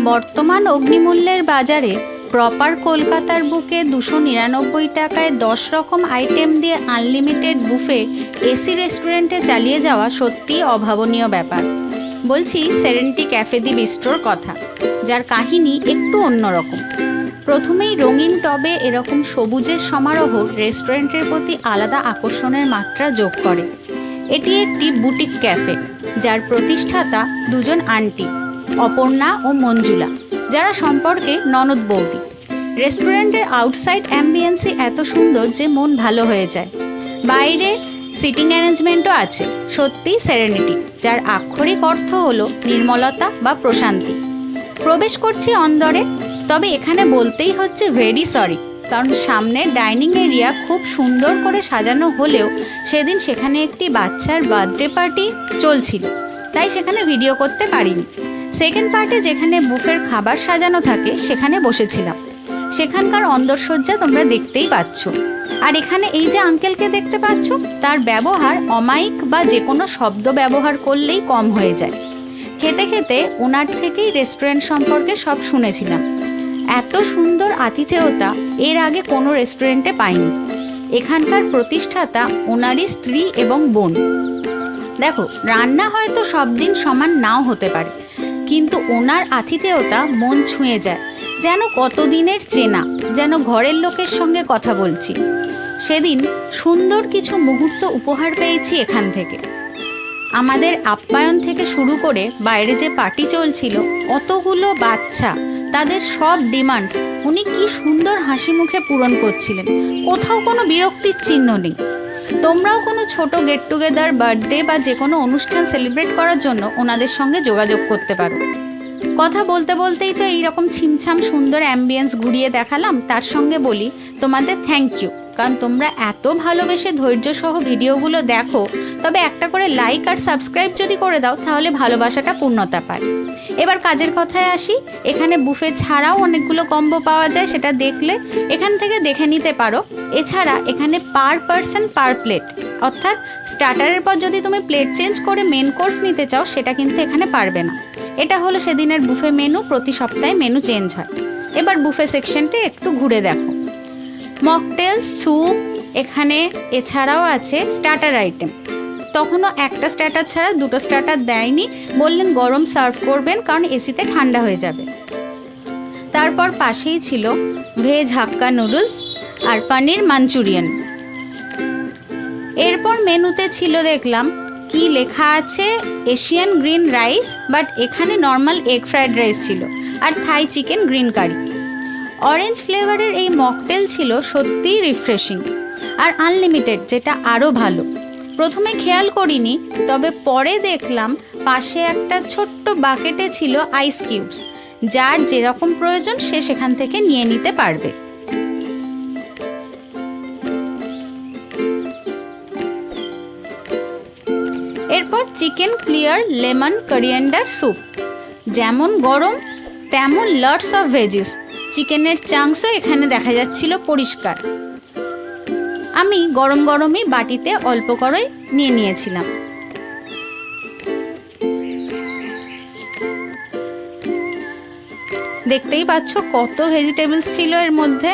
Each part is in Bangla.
বর্তমান অগ্নিমূল্যের বাজারে প্রপার কলকাতার বুকে 299 টাকায় 10 রকম আইটেম দিয়ে আনলিমিটেড বুফে এসি রেস্টুরেন্টে চালিয়ে যাওয়া সত্যিই অভাবনীয় ব্যাপার। বলছি সেরেনিটি ক্যাফে দি বিস্ট্রোর কথা, যার কাহিনী একটু অন্যরকম। প্রথমেই রঙিন টবে এরকম সবুজের সমারোহ রেস্টুরেন্টের প্রতি আলাদা আকর্ষণের মাত্রা যোগ করে। এটি একটি বুটিক ক্যাফে, যার প্রতিষ্ঠাতা দুজন আন্টি, অপর্ণা ও মঞ্জুলা, যারা সম্পর্কে ননদ বৌদি। রেস্টুরেন্টের আউটসাইড অ্যাম্বিয়েন্সই এত সুন্দর যে মন ভালো হয়ে যায়। বাইরে সিটিং অ্যারেঞ্জমেন্টও আছে, সত্যিই সেরেনিটি, যার আক্ষরিক অর্থ হলো নির্মলতা বা প্রশান্তি। প্রবেশ করছি অন্দরে, তবে এখানে বলতেই হচ্ছে ভেরি সরি, কারণ সামনের ডাইনিং এরিয়া খুব সুন্দর করে সাজানো হলেও সেদিন সেখানে একটি বাচ্চার বার্থডে পার্টি চলছিল, তাই সেখানে ভিডিও করতে পারিনি। সেকেন্ড পার্টে যেখানে বুফের খাবার সাজানো থাকে সেখানে বসেছিলাম। সেখানকার অন্দরসজ্জা তোমরা দেখতেই পাচ্ছ। আর এখানে এই যে আঙ্কেলকে দেখতে পাচ্ছ, তার ব্যবহার অমায়িক বা যে কোনো শব্দ ব্যবহার করলেই কম হয়ে যায়। খেতে খেতে ওনার থেকেই রেস্টুরেন্ট সম্পর্কে সব শুনেছিলাম। এত সুন্দর আতিথেয়তা এর আগে কোনো রেস্টুরেন্টে পাইনি। এখানকার প্রতিষ্ঠাতা ওনারই স্ত্রী এবং বোন। দেখো, রান্না হয়তো সব দিন সমান নাও হতে পারে, কিন্তু ওনার আতিথেয়তা মন ছুঁয়ে যায়, যেন কতদিনের চেনা, যেন ঘরের লোকের সঙ্গে কথা বলছি। সেদিন সুন্দর কিছু মুহূর্ত উপহার পেয়েছি এখান থেকে। আমাদের আপ্যায়ন থেকে শুরু করে বাইরে যে পার্টি চলছিল, অতগুলো বাচ্চা, তাদের সব ডিমান্ডস উনি কি সুন্দর হাসি মুখে পূরণ করছিলেন। কোথাও কোনো বিরক্তির চিহ্ন নেই। তোমরাও কোনো ছোট গেট টুগেদার, বার্থডে বা যে কোনো অনুষ্ঠান সেলিব্রেট করার জন্য ওনাদের সঙ্গে যোগাযোগ করতে পারো। কথা বলতে বলতেই তো এইরকম ছিমছাম সুন্দর অ্যাম্বিয়েন্স ঘুরিয়ে দেখালাম। তার সঙ্গে বলি তোমাদের থ্যাংক ইউ, কারণ তোমরা এত ভালোবেসে ধৈর্য সহ ভিডিওগুলো দেখো। তবে একটা করে লাইক আর সাবস্ক্রাইব যদি করে দাও, তাহলে ভালোবাসাটা পূর্ণতা পায়। এবার কাজের কথায় আসি। এখানে বুফে ছাড়াও অনেকগুলো কম্বো পাওয়া যায়, সেটা দেখলে এখান থেকে দেখে নিতে পারো। এছাড়া এখানে পার পারসন পার প্লেট, অর্থাৎ স্টার্টারের পর যদি তুমি প্লেট চেঞ্জ করে মেন কোর্স নিতে চাও, সেটা কিন্তু এখানে পারবে না। এটা হলো সেদিনের বুফে মেনু। প্রতি সপ্তাহে মেনু চেঞ্জ হয়। এবার বুফে সেকশনটা একটু ঘুরে দেখো। মকটেল, স্যুপ এখানে, এছাড়াও আছে স্টার্টার আইটেম। তখনও একটা স্টার্টার ছাড়া দুটো স্টার্টার দেয়নি, বললেন গরম সার্ভ করবেন, কারণ এসিতে ঠান্ডা হয়ে যাবে। তারপর পাশেই ছিল ভেজ হাক্কা নুডলস আর পনির মাঞ্চুরিয়ান। এরপর মেনুতে ছিল, দেখলাম কি লেখা আছে, এশিয়ান গ্রিন রাইস, বাট এখানে নর্মাল এগ ফ্রাইড রাইস ছিল, আর থাই চিকেন গ্রিন কারি। অরেঞ্জ ফ্লেভারের এই মকটেল ছিল সত্যিই রিফ্রেশিং আর আনলিমিটেড, যেটা আরও ভালো। প্রথমে খেয়াল করিনি, তবে পরে দেখলাম পাশে একটা ছোট্ট বাকেটে ছিল আইস কিউবস, যার যেরকম প্রয়োজন সে সেখান থেকে নিয়ে নিতে পারবে। এরপর chicken clear lemon coriander soup, যেমন গরম তেমন লটস অফ ভেজিস। চিকেনের চাংসও এখানে দেখা যাচ্ছিল পরিষ্কার। আমি গরম গরমই বাটিতে অল্প করে নিয়ে নিয়েছিলাম। দেখতেই পাচ্ছ কত ভেজিটেবলস ছিল এর মধ্যে।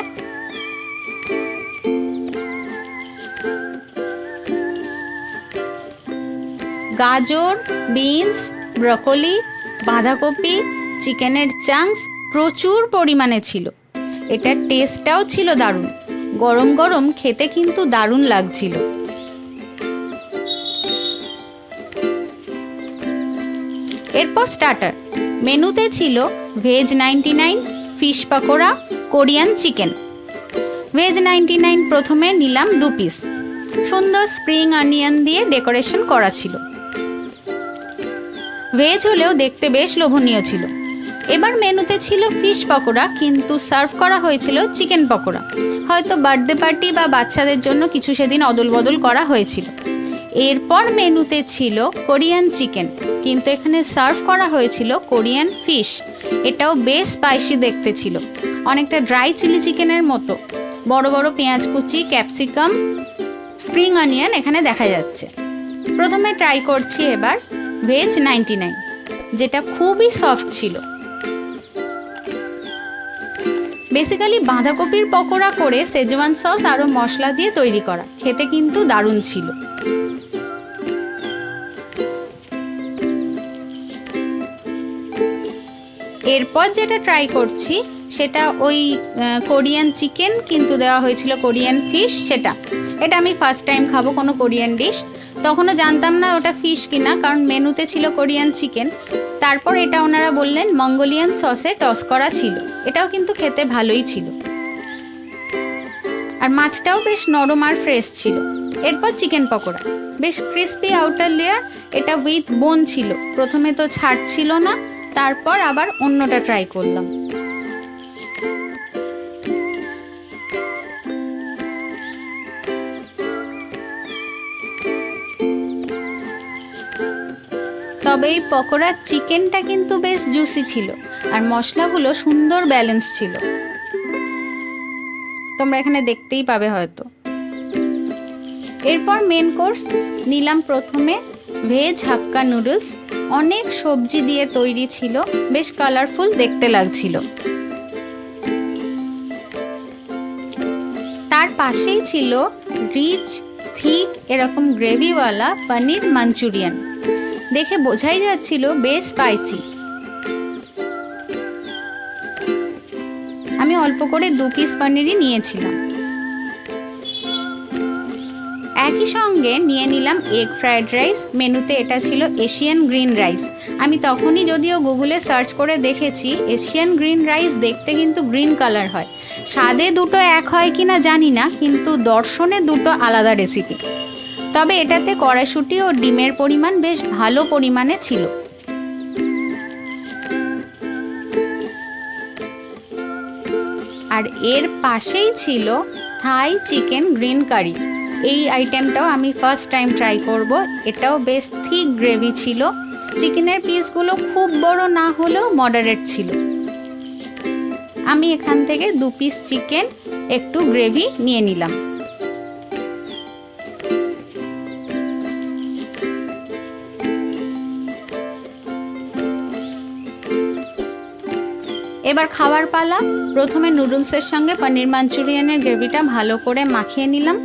গাজর, বিনস, ব্রকলি, বাঁধাকপি, চিকেনের চাংস প্রচুর পরিমাণে ছিল। এটার টেস্টটাও ছিল দারুণ। গরম গরম খেতে কিন্তু দারুণ লাগছিল। এরপর স্টার্টার মেনুতে ছিল veg 99, fish pakora, Korean chicken. Veg 99 প্রথমে নিলাম 2 পিস। সুন্দর স্প্রিং অনিয়ন দিয়ে ডেকোরেশন করা ছিল। ভেজ হলেও দেখতে বেশ লোভনীয় ছিল। এবার মেনুতে ছিল ফিশ পকোড়া, কিন্তু সার্ভ করা হয়েছিল চিকেন পকোড়া। হয়তো বার্থডে পার্টি বা বাচ্চাদের জন্য কিছু সেদিন অদল বদল করা হয়েছিল। এরপর মেনুতে ছিল কোরিয়ান চিকেন, কিন্তু এখানে সার্ভ করা হয়েছিল কোরিয়ান ফিশ। এটাও বেশ স্পাইসি দেখতে ছিল, অনেকটা ড্রাই চিলি চিকেনের মতো। বড় বড় পেঁয়াজ কুচি, ক্যাপসিকাম, স্প্রিং অনিয়ন এখানে দেখা যাচ্ছে। প্রথমে ট্রাই করছি এবার ভেজ 99, যেটা খুবই সফট ছিল। বেসিক্যালি বাঁধাকপির পকোড়া করে শেজওয়ান সস আরও মশলা দিয়ে তৈরি করা, খেতে কিন্তু দারুণ ছিল। এরপর যেটা ট্রাই করছি সেটা ওই কোরিয়ান চিকেন, কিন্তু দেওয়া হয়েছিল কোরিয়ান ফিশ। এটা আমি ফার্স্ট টাইম খাবো কোনো কোরিয়ান ডিশ। তখনও জানতাম না ওটা ফিশ কিনা, কারণ মেনুতে ছিল কোরিয়ান চিকেন। তারপর এটা ওনারা বললেন মঙ্গোলিয়ান সসে টস করা ছিল, এটাও কিন্তু খেতে ভালোই ছিল, আর মাছটাও বেশ নরম আর ফ্রেশ ছিল। এরপর চিকেন পকোড়া, বেশ ক্রিস্পি আউটার লেয়ার, এটা উইথ বোন ছিল। প্রথমে তো ছাড় ছিল না, তারপর আবার অন্যটা ট্রাই করলাম। তবে এই পকোড়ার চিকেনটা কিন্তু বেশ জুসি ছিল, আর মশলাগুলো সুন্দর ব্যালেন্স ছিল, তোমরা এখানে দেখতেই পাবে হয়তো। এরপর মেন কোর্স নিলাম প্রথমে ভেজ হাক্কা নুডলস, অনেক সবজি দিয়ে তৈরি ছিল, বেশ কালারফুল দেখতে লাগছিল। তার পাশেই ছিল রিচ থিক এরকম গ্রেভিওয়ালা পনির মাঞ্চুরিয়ান, দেখে বোঝাই যাচ্ছিল বেশ স্পাইসি। আমি অল্প করে 2 পিস পনিরই নিয়েছিলাম। একই সঙ্গে নিয়ে নিলাম এগ ফ্রায়েড রাইস, মেনুতে এটা ছিল এশিয়ান গ্রিন রাইস। আমি তখনই যদিও গুগলে সার্চ করে দেখেছি, এশিয়ান গ্রিন রাইস দেখতে কিন্তু গ্রিন কালার হয়, স্বাদে দুটো এক হয় কিনা জানি না, কিন্তু দর্শনে দুটো আলাদা রেসিপি। তবে এটাতে কড়াইশুঁটি ও ডিমের পরিমাণ বেশ ভালো পরিমাণে ছিল। আর এর পাশেই ছিল থাই চিকেন গ্রিন কারি, এই আইটেমটাও আমি ফার্স্ট টাইম ট্রাই করব। এটাও বেশ থিক গ্রেভি ছিল, চিকেনের পিসগুলো খুব বড় না হলেও মডারেট ছিল। আমি এখান থেকে 2 পিস চিকেন একটু গ্রেভি নিয়ে নিলাম। এবার খাওয়ার পালা। প্রথমে নুডলসের সঙ্গে পনির মাঞ্চুরিয়ানের গ্রেভিটা ভালো করে মাখিয়ে নিলাম।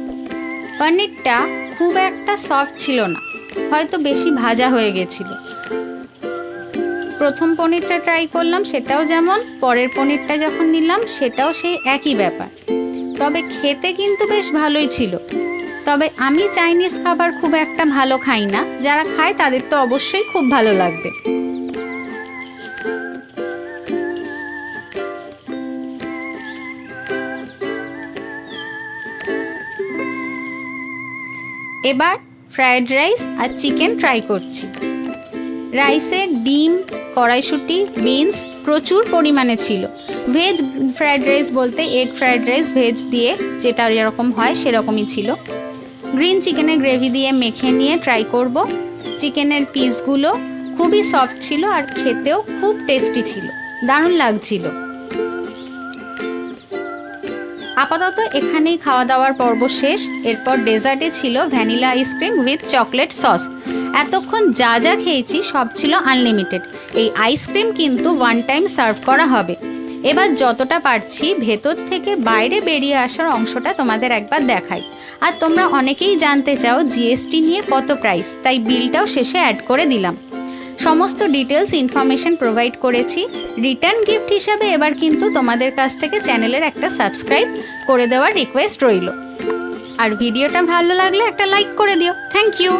পনিরটা খুব একটা সফট ছিল না, হয়তো বেশি ভাজা হয়ে গেছিল। প্রথম পনিরটা ট্রাই করলাম, সেটাও যেমন, পরের পনিরটা যখন নিলাম সেটাও সেই একই ব্যাপার। তবে খেতে কিন্তু বেশ ভালোই ছিল। তবে আমি চাইনিজ খাবার খুব একটা ভালো খাই না, যারা খায় তাদের তো অবশ্যই খুব ভালো লাগবে। এবার ফ্রায়েড রাইস আর চিকেন ট্রাই করছি। রাইসে ডিম, কড়াইশুঁটি, বিনস প্রচুর পরিমাণে ছিল। ভেজ ফ্রায়েড রাইস বলতে এগ ফ্রায়েড রাইস ভেজ দিয়ে যেটা যেরকম হয় সেরকমই ছিল। গ্রিন চিকেনের গ্রেভি দিয়ে মেখে নিয়ে ট্রাই করব। চিকেনের পিসগুলো খুবই সফট ছিল আর খেতেও খুব টেস্টি ছিল, দারুণ লাগছিল। আপাতত এখানেই খাওয়া দাওয়ার পর্ব শেষ। এরপর ডেজার্টে ছিল vanilla ice cream with chocolate sauce. এতক্ষণ যা যা খেয়েছি সব ছিল আনলিমিটেড। এই আইসক্রিম কিন্তু 1 টাইম সার্ভ করা হবে। এবার যতটা পারছি ভেতর থেকে বাইরে বেরিয়ে আসার অংশটা তোমাদের একবার দেখাই। আর তোমরা অনেকেই জানতে চাও জিএসটি নিয়ে কত প্রাইস, তাই বিলটাও শেষে অ্যাড করে দিলাম। সমস্ত ডিটেলস ইনফরমেশন প্রোভাইড করেছি। রিটার্ন গিফট হিসাবে এবার কিন্তু তোমাদের কাছ থেকে চ্যানেলের একটা সাবস্ক্রাইব করে দেওয়ার রিকোয়েস্ট রইল। আর ভিডিওটা ভালো লাগলে একটা লাইক করে দিও। Thank you.